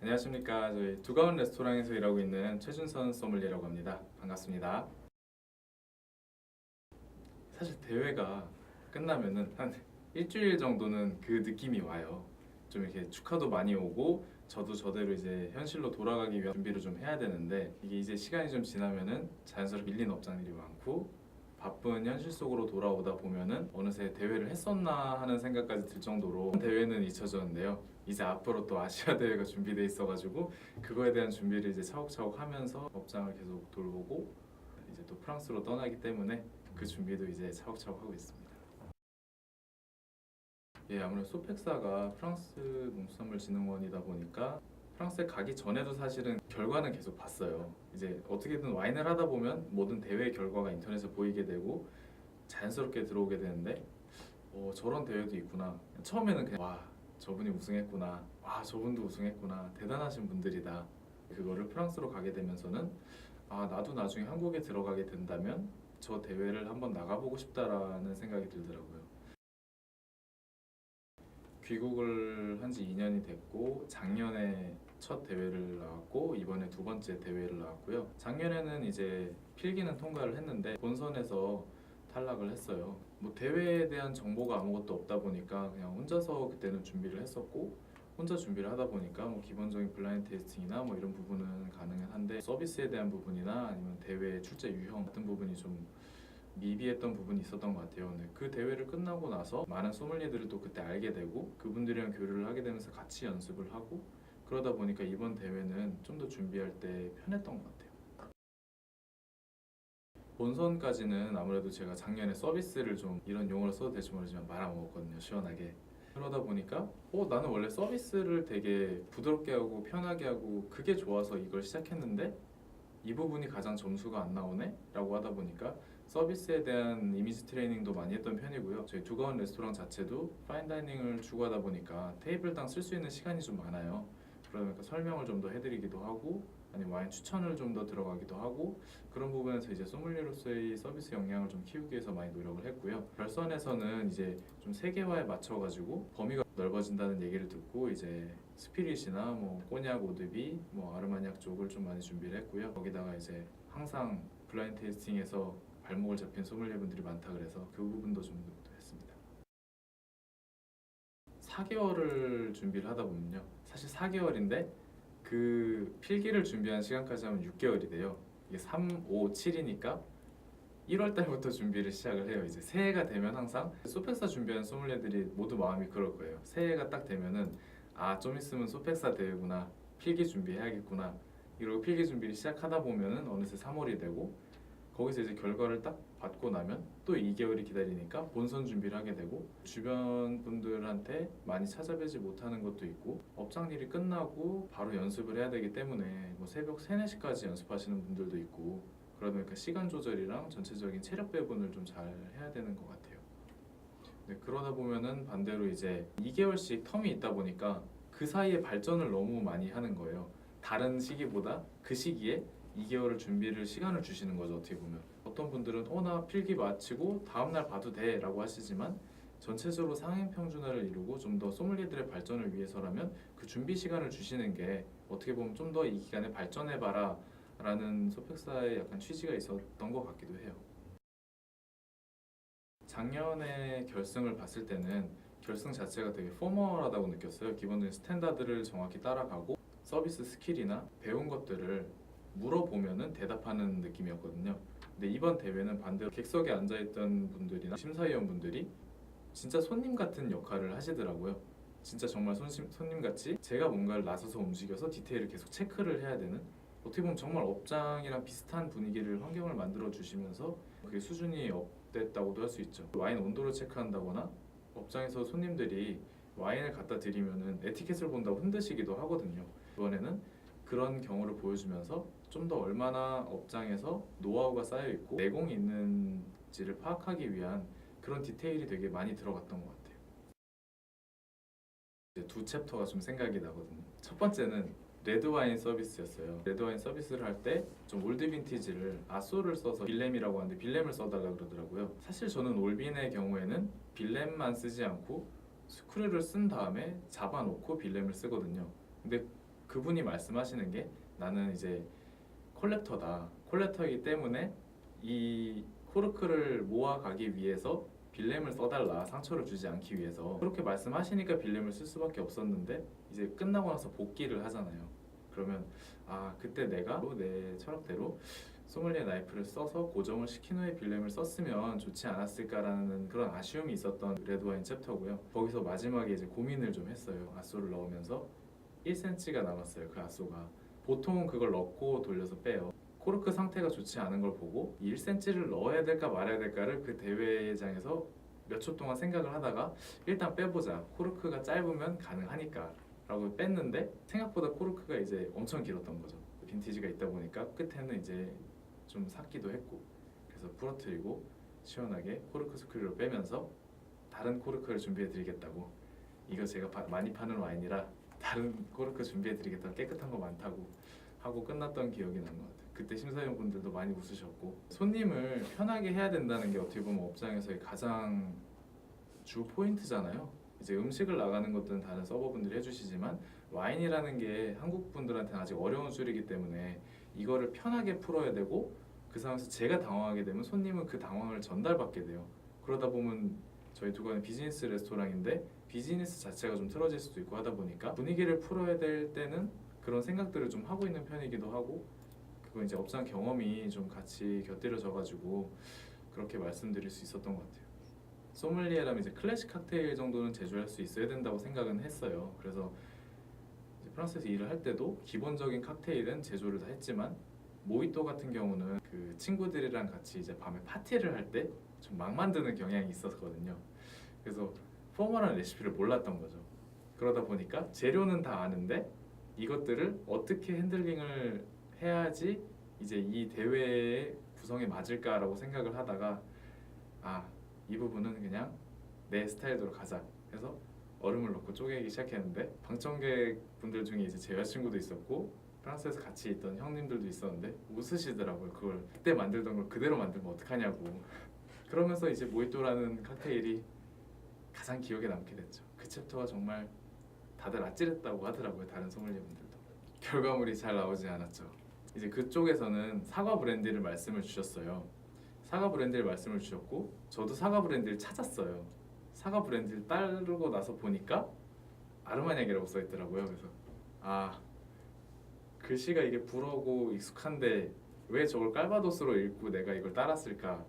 안녕하십니까. 저희 두가운 레스토랑에서 일하고 있는 최준선 소믈리에라고 합니다. 반갑습니다. 사실 대회가 끝나면은 한 일주일 정도는 그 느낌이 와요. 좀 이렇게 축하도 많이 오고 저도 저대로 이제 현실로 돌아가기 위한 준비를 좀 해야 되는데 이게 이제 시간이 좀 지나면은 자연스럽게 밀린 업장들이 많고 바쁜 현실 속으로 돌아오다 보면은 어느새 대회를 했었나 하는 생각까지 들 정도로 대회는 잊혀졌는데요. 이제 앞으로 또 아시아 대회가 준비돼 있어가지고 그거에 대한 준비를 이제 차곡차곡 하면서 업장을 계속 돌보고 이제 또 프랑스로 떠나기 때문에 그 준비도 이제 차곡차곡 하고 있습니다. 예, 아무래도 소펙사가 프랑스 농수산물진흥원이다 보니까 프랑스에 가기 전에도 사실은 결과는 계속 봤어요. 이제 어떻게든 와인을 하다 보면 모든 대회 결과가 인터넷에 보이게 되고 자연스럽게 들어오게 되는데 저런 대회도 있구나. 처음에는 그냥 와 저분이 우승했구나. 와 저분도 우승했구나. 대단하신 분들이다. 그거를 프랑스로 가게 되면서는 아 나도 나중에 한국에 들어가게 된다면 저 대회를 한번 나가보고 싶다라는 생각이 들더라고요. 귀국을 한 지 2년이 됐고 작년에 첫 대회를 나왔고 이번에 두 번째 대회를 나왔고요. 작년에는 이제 필기는 통과를 했는데 본선에서 탈락을 했어요. 뭐 대회에 대한 정보가 아무것도 없다 보니까 그냥 혼자서 그때는 준비를 했었고 혼자 준비를 하다 보니까 뭐 기본적인 블라인드 테스팅이나 뭐 이런 부분은 가능은 한데 서비스에 대한 부분이나 아니면 대회 출제 유형 같은 부분이 좀 미비했던 부분이 있었던 것 같아요. 네, 그 대회를 끝나고 나서 많은 소믈리에들을 또 그때 알게 되고 그분들이랑 교류를 하게 되면서 같이 연습을 하고 그러다 보니까 이번 대회는 좀 더 준비할 때 편했던 것 같아요. 본선까지는 아무래도 제가 작년에 서비스를 좀 이런 용어를 써도 될지 모르지만 말아먹었거든요. 시원하게. 그러다 보니까 나는 원래 서비스를 되게 부드럽게 하고 편하게 하고 그게 좋아서 이걸 시작했는데 이 부분이 가장 점수가 안 나오네? 라고 하다 보니까 서비스에 대한 이미지 트레이닝도 많이 했던 편이고요. 저희 두가운 레스토랑 자체도 파인다이닝을 추구하다 보니까 테이블당 쓸 수 있는 시간이 좀 많아요. 그러니까 설명을 좀 더 해드리기도 하고 아니면 와인 추천을 좀 더 들어가기도 하고 그런 부분에서 이제 소믈리에로서의 서비스 역량을 좀 키우기 위해서 많이 노력을 했고요. 결선에서는 이제 좀 세계화에 맞춰가지고 범위가 넓어진다는 얘기를 듣고 이제 스피릿이나 뭐 꼬냑, 오드비, 뭐 아르마니악 쪽을 좀 많이 준비를 했고요. 거기다가 이제 항상 블라인드 테이스팅에서 발목을 잡힌 소믈리에 분들이 많다 그래서 그 부분도 좀 했습니다. 4개월을 준비를 하다 보면요. 사실 4개월인데 그 필기를 준비한 시간까지 하면 6개월이 돼요. 이게 3, 5, 7이니까 1월 달부터 준비를 시작을 해요. 이제 새해가 되면 항상 소펙사 준비하는 소믈리에들이 모두 마음이 그럴 거예요. 새해가 딱 되면은 아, 좀 있으면 소펙사 대회구나. 필기 준비해야겠구나. 이러고 필기 준비를 시작하다 보면은 어느새 3월이 되고 거기서 이제 결과를 딱 받고 나면 또 2개월이 기다리니까 본선 준비를 하게 되고 주변 분들한테 많이 찾아뵈지 못하는 것도 있고 업장 일이 끝나고 바로 연습을 해야 되기 때문에 뭐 새벽 3, 4시까지 연습하시는 분들도 있고 그러다 보니까 시간 조절이랑 전체적인 체력 배분을 좀 잘 해야 되는 것 같아요. 네, 그러다 보면은 반대로 이제 2개월씩 텀이 있다 보니까 그 사이에 발전을 너무 많이 하는 거예요. 다른 시기보다 그 시기에 2개월을 준비를 시간을 주시는 거죠. 어떻게 보면 어떤 분들은 나 필기 마치고 다음날 봐도 돼 라고 하시지만 전체적으로 상행 평준화를 이루고 좀 더 소믈리에들의 발전을 위해서라면 그 준비 시간을 주시는 게 어떻게 보면 좀 더 이 기간에 발전해봐라 라는 소펙사의 약간 취지가 있었던 것 같기도 해요. 작년에 결승을 봤을 때는 결승 자체가 되게 포멀하다고 느꼈어요. 기본적인 스탠다드를 정확히 따라가고 서비스 스킬이나 배운 것들을 물어보면은 대답하는 느낌이었거든요. 근데 이번 대회는 반대로 객석에 앉아있던 분들이나 심사위원분들이 진짜 손님 같은 역할을 하시더라고요. 진짜 정말 손님같이 제가 뭔가를 나서서 움직여서 디테일을 계속 체크를 해야 되는 어떻게 보면 정말 업장이랑 비슷한 분위기를 환경을 만들어 주시면서 그게 수준이 업됐다고도 할 수 있죠. 와인 온도를 체크한다거나 업장에서 손님들이 와인을 갖다 드리면은 에티켓을 본다고 흔드시기도 하거든요. 이번에는 그런 경우를 보여주면서 좀 더 얼마나 업장에서 노하우가 쌓여 있고 내공이 있는지를 파악하기 위한 그런 디테일이 되게 많이 들어갔던 것 같아요. 이제 두 챕터가 좀 생각이 나거든요. 첫 번째는 레드와인 서비스였어요. 레드와인 서비스를 할 때 좀 올드 빈티지를 아소를 써서 빌렘이라고 하는데 빌렘을 써달라 그러더라고요. 사실 저는 올빈의 경우에는 빌렘만 쓰지 않고 스크류를 쓴 다음에 잡아놓고 빌렘을 쓰거든요. 근데 그분이 말씀하시는 게 나는 이제 콜렉터다. 콜렉터이기 때문에 이 코르크를 모아가기 위해서 빌렘을 써달라. 상처를 주지 않기 위해서. 그렇게 말씀하시니까 빌렘을 쓸 수밖에 없었는데 이제 끝나고 나서 복귀를 하잖아요. 그러면 아 그때 내가 내 철학대로 소믈리에 나이프를 써서 고정을 시킨 후에 빌렘을 썼으면 좋지 않았을까라는 그런 아쉬움이 있었던 레드와인 챕터고요. 거기서 마지막에 이제 고민을 좀 했어요. 아쏘를 넣으면서 1cm가 남았어요. 그 아쏘가. 보통은 그걸 넣고 돌려서 빼요. 코르크 상태가 좋지 않은 걸 보고 1cm를 넣어야 될까 말아야 될까를 그 대회장에서 몇 초 동안 생각을 하다가 일단 빼보자. 코르크가 짧으면 가능하니까 라고 뺐는데 생각보다 코르크가 이제 엄청 길었던 거죠. 빈티지가 있다 보니까 끝에는 이제 좀 삭기도 했고 그래서 부러뜨리고 시원하게 코르크 스크류를 빼면서 다른 코르크를 준비해 드리겠다고 이거 제가 많이 파는 와인이라 다른 코르크 준비해 드리겠다고 깨끗한 거 많다고 하고 끝났던 기억이 난 것 같아요. 그때 심사위원분들도 많이 웃으셨고 손님을 편하게 해야 된다는 게 어떻게 보면 업장에서의 가장 주 포인트잖아요. 이제 음식을 나가는 것들은 다른 서버분들이 해주시지만 와인이라는 게 한국 분들한테는 아직 어려운 술이기 때문에 이거를 편하게 풀어야 되고 그 상황에서 제가 당황하게 되면 손님은 그 당황을 전달받게 돼요. 그러다 보면 저희 두건은 비즈니스 레스토랑인데 비즈니스 자체가 좀 틀어질 수도 있고 하다 보니까 분위기를 풀어야 될 때는 그런 생각들을 좀 하고 있는 편이기도 하고 그건 이제 업장 경험이 좀 같이 곁들여져가지고 그렇게 말씀드릴 수 있었던 것 같아요. 소믈리에라면 이제 클래식 칵테일 정도는 제조할 수 있어야 된다고 생각은 했어요. 그래서 이제 프랑스에서 일을 할 때도 기본적인 칵테일은 제조를 다 했지만 모히또 같은 경우는 그 친구들이랑 같이 이제 밤에 파티를 할 때 좀 막 만드는 경향이 있었거든요. 그래서 포멀한 레시피를 몰랐던 거죠. 그러다 보니까 재료는 다 아는데 이것들을 어떻게 핸들링을 해야지 이제 이 대회의 구성에 맞을까라고 생각을 하다가 이 부분은 그냥 내 스타일대로 가자 해서 얼음을 넣고 쪼개기 시작했는데 방청객 분들 중에 이제 제 여자친구도 있었고 프랑스에서 같이 있던 형님들도 있었는데 웃으시더라고요. 그걸 그때 만들던 걸 그대로 만들면 어떡하냐고. 그러면서 이제 모히또라는 칵테일이 가장 기억에 남게 됐죠. 그 챕터가 정말 다들 아찔했다고 하더라고요. 다른 소믈리에분들도. 결과물이 잘 나오지 않았죠. 이제 그쪽에서는 사과 브랜디를 말씀을 주셨어요. 사과 브랜디를 말씀을 주셨고 저도 사과 브랜디를 찾았어요. 사과 브랜디를 따르고 나서 보니까 아르마니악이라고 써있더라고요. 그래서 글씨가 이게 불어고 익숙한데 왜 저걸 깔바도스로 읽고 내가 이걸 따랐을까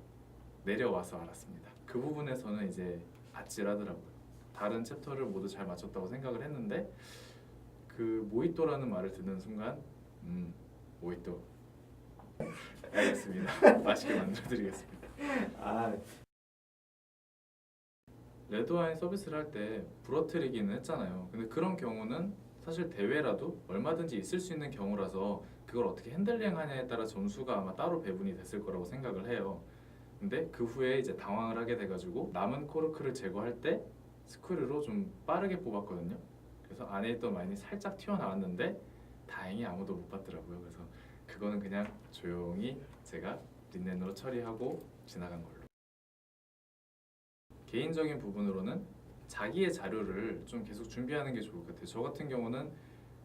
내려와서 알았습니다. 그 부분에서는 이제 아찔하더라고요. 다른 챕터를 모두 잘 맞췄다고 생각을 했는데 그 모히또라는 말을 듣는 순간 모히또 알겠습니다. 맛있게 만들어드리겠습니다. 레드와인 서비스를 할 때 부러뜨리기는 했잖아요. 근데 그런 경우는 사실 대회라도 얼마든지 있을 수 있는 경우라서 그걸 어떻게 핸들링하냐에 따라 점수가 아마 따로 배분이 됐을 거라고 생각을 해요. 근데 그 후에 이제 당황을 하게 돼가지고 남은 코르크를 제거할 때 스크류로 좀 빠르게 뽑았거든요. 그래서 안에 있던 와인이 살짝 튀어나왔는데 다행히 아무도 못 봤더라고요. 그래서 그거는 그냥 조용히 제가 린넨으로 처리하고 지나간 걸로. 개인적인 부분으로는 자기의 자료를 좀 계속 준비하는 게 좋을 것 같아요. 저 같은 경우는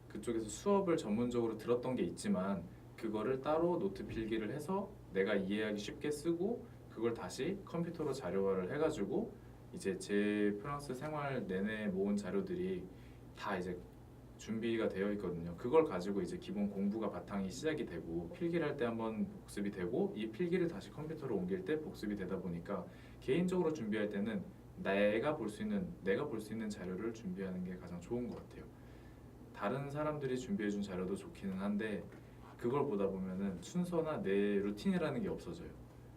그쪽에서 수업을 전문적으로 들었던 게 있지만 그거를 따로 노트 필기를 해서 내가 이해하기 쉽게 쓰고 그걸 다시 컴퓨터로 자료화를 해가지고 이제 제 프랑스 생활 내내 모은 자료들이 다 이제 준비가 되어 있거든요. 그걸 가지고 이제 기본 공부가 바탕이 시작이 되고 필기를 할 때 한번 복습이 되고 이 필기를 다시 컴퓨터로 옮길 때 복습이 되다 보니까 개인적으로 준비할 때는 내가 볼 수 있는 자료를 준비하는 게 가장 좋은 것 같아요. 다른 사람들이 준비해준 자료도 좋기는 한데 그걸 보다 보면은 순서나 내 루틴이라는 게 없어져요.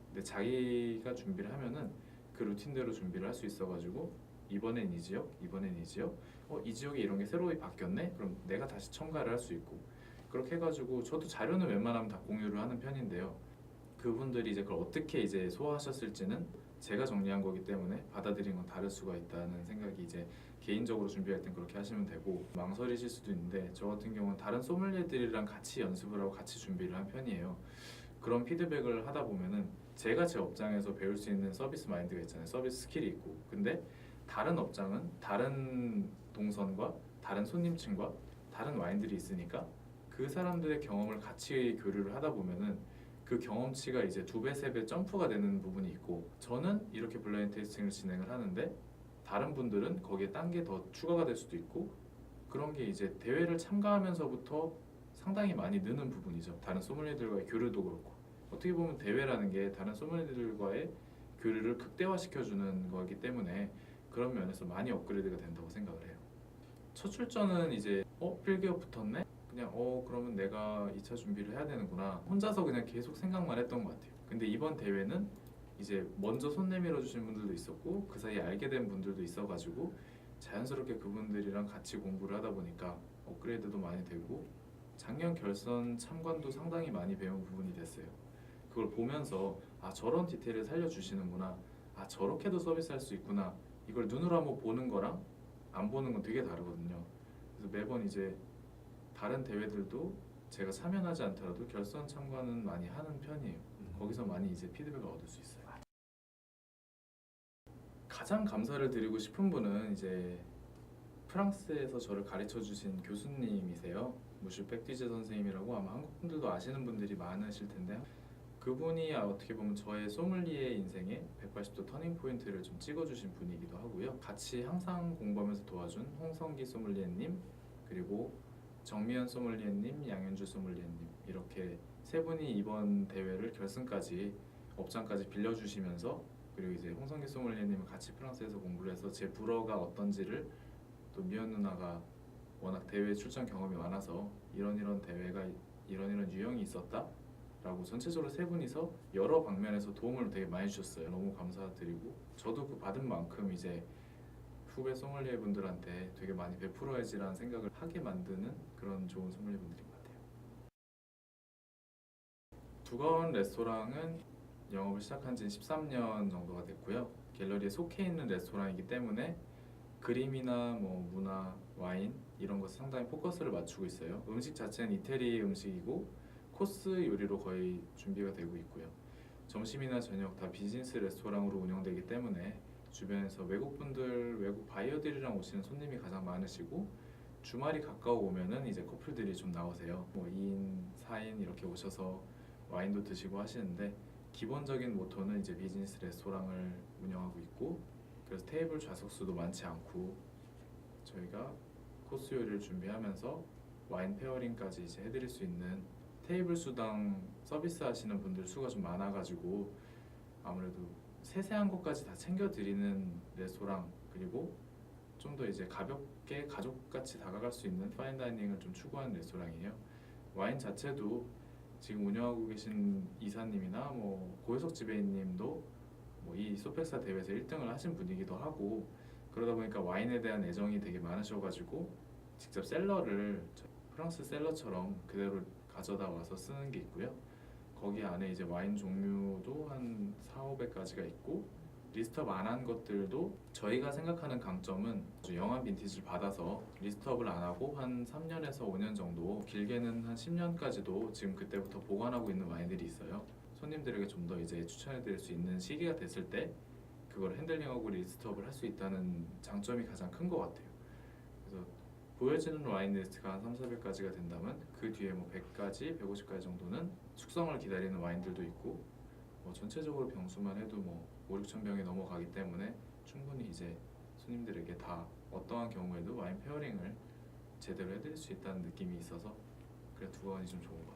근데 자기가 준비를 하면은 그 루틴대로 준비를 할 수 있어가지고 이번엔 이 지역, 이번엔 이 지역, 이 지역에 이런 게 새로 바뀌었네? 그럼 내가 다시 첨가를 할 수 있고 그렇게 해가지고 저도 자료는 웬만하면 다 공유를 하는 편인데요. 그분들이 이제 그걸 어떻게 이제 소화하셨을지는 제가 정리한 거기 때문에 받아들인 건 다를 수가 있다는 생각이 이제 개인적으로 준비할 땐 그렇게 하시면 되고 망설이실 수도 있는데 저 같은 경우는 다른 소믈리에들이랑 같이 연습을 하고 같이 준비를 한 편이에요. 그런 피드백을 하다 보면은 제가 제 업장에서 배울 수 있는 서비스 마인드가 있잖아요. 서비스 스킬이 있고 근데 다른 업장은 다른 동선과 다른 손님층과 다른 와인들이 있으니까 그 사람들의 경험을 같이 교류를 하다 보면은 그 경험치가 이제 2배, 3배 점프가 되는 부분이 있고, 저는 이렇게 블라인드 테이스팅을 진행을 하는데 다른 분들은 거기에 딴 게 더 추가가 될 수도 있고, 그런 게 이제 대회를 참가하면서부터 상당히 많이 느는 부분이죠. 다른 소믈리에들과의 교류도 그렇고, 어떻게 보면 대회라는 게 다른 소믈리에들과의 교류를 극대화시켜주는 거기 때문에 그런 면에서 많이 업그레이드가 된다고 생각을 해요. 첫 출전은 이제 필기업 붙었네? 그냥 그러면 내가 2차 준비를 해야 되는구나, 혼자서 그냥 계속 생각만 했던 것 같아요. 근데 이번 대회는 이제 먼저 손 내밀어 주신 분들도 있었고 그 사이에 알게 된 분들도 있어가지고 자연스럽게 그분들이랑 같이 공부를 하다 보니까 업그레이드도 많이 되고, 작년 결선 참관도 상당히 많이 배운 부분이 됐어요. 그걸 보면서 아, 저런 디테일을 살려주시는구나, 아, 저렇게도 서비스할 수 있구나, 이걸 눈으로 한번 보는 거랑 안 보는 건 되게 다르거든요. 그래서 매번 이제 다른 대회들도 제가 참여하지 않더라도 결선 참관은 많이 하는 편이에요. 거기서 많이 이제 피드백을 얻을 수 있어요. 가장 감사를 드리고 싶은 분은 이제 프랑스에서 저를 가르쳐 주신 교수님이세요. 무슈 백디제 선생님이라고, 아마 한국 분들도 아시는 분들이 많으실 텐데, 그분이 어떻게 보면 저의 소믈리에 인생의 180도 터닝 포인트를 좀 찍어주신 분이기도 하고요. 같이 항상 공부하면서 도와준 홍성기 소믈리에님, 그리고 정미연 소믈리에님, 양현주 소믈리에님, 이렇게 세 분이 이번 대회를 결승까지 업장까지 빌려주시면서, 그리고 이제 홍성기 소믈리에님은 같이 프랑스에서 공부를 해서 제 불어가 어떤지를, 또 미연 누나가 워낙 대회 출전 경험이 많아서 이런 대회가 이런 유형이 있었다 라고 전체적으로 세 분이서 여러 방면에서 도움을 되게 많이 주셨어요. 너무 감사드리고, 저도 그 받은 만큼 이제 후배 소믈리에 분들한테 되게 많이 베풀어야지라는 생각을 하게 만드는 그런 좋은 소믈리에 분들인 것 같아요. 두건 레스토랑은 영업을 시작한 지 13년 정도가 됐고요. 갤러리에 속해 있는 레스토랑이기 때문에 그림이나 뭐 문화, 와인 이런 것 상당히 포커스를 맞추고 있어요. 음식 자체는 이태리 음식이고 코스 요리로 거의 준비가 되고 있고요. 점심이나 저녁 다 비즈니스 레스토랑으로 운영되기 때문에 주변에서 외국분들, 외국 바이어들이랑 오시는 손님이 가장 많으시고, 주말이 가까워오면은 이제 커플들이 좀 나오세요. 뭐 2인, 4인 이렇게 오셔서 와인도 드시고 하시는데, 기본적인 모토는 이제 비즈니스 레스토랑을 운영하고 있고, 그래서 테이블 좌석수도 많지 않고 저희가 코스 요리를 준비하면서 와인 페어링까지 이제 해드릴 수 있는, 테이블 수당 서비스 하시는 분들 수가 좀 많아가지고 아무래도 세세한 것까지 다 챙겨드리는 레스토랑, 그리고 좀 더 이제 가볍게 가족같이 다가갈 수 있는 파인다이닝을 좀 추구하는 레스토랑이에요. 와인 자체도 지금 운영하고 계신 이사님이나 뭐 고효석 지배인님도 뭐 이 소펙사 대회에서 1등을 하신 분이기도 하고, 그러다 보니까 와인에 대한 애정이 되게 많으셔가지고 직접 셀러를 프랑스 셀러처럼 그대로 가져다 와서 쓰는 게 있고요. 거기 안에 이제 와인 종류도 한 4, 500가지가 있고, 리스트업 안 한 것들도 저희가 생각하는 강점은 영한 빈티지를 받아서 리스트업을 안 하고 한 3년에서 5년 정도, 길게는 한 10년까지도 지금 그때부터 보관하고 있는 와인들이 있어요. 손님들에게 좀 더 이제 추천해 드릴 수 있는 시기가 됐을 때 그걸 핸들링하고 리스트업을 할 수 있다는 장점이 가장 큰 것 같아요. 그래서 보여지는 와인 리스트가 한 3, 400가지가 된다면 그 뒤에 뭐 100가지, 150가지 정도는 숙성을 기다리는 와인들도 있고, 뭐 전체적으로 병수만 해도 뭐 5, 6천 병이 넘어가기 때문에 충분히 이제 손님들에게 다 어떠한 경우에도 와인 페어링을 제대로 해드릴 수 있다는 느낌이 있어서, 그래 두건이 좀 좋은 것 같아요.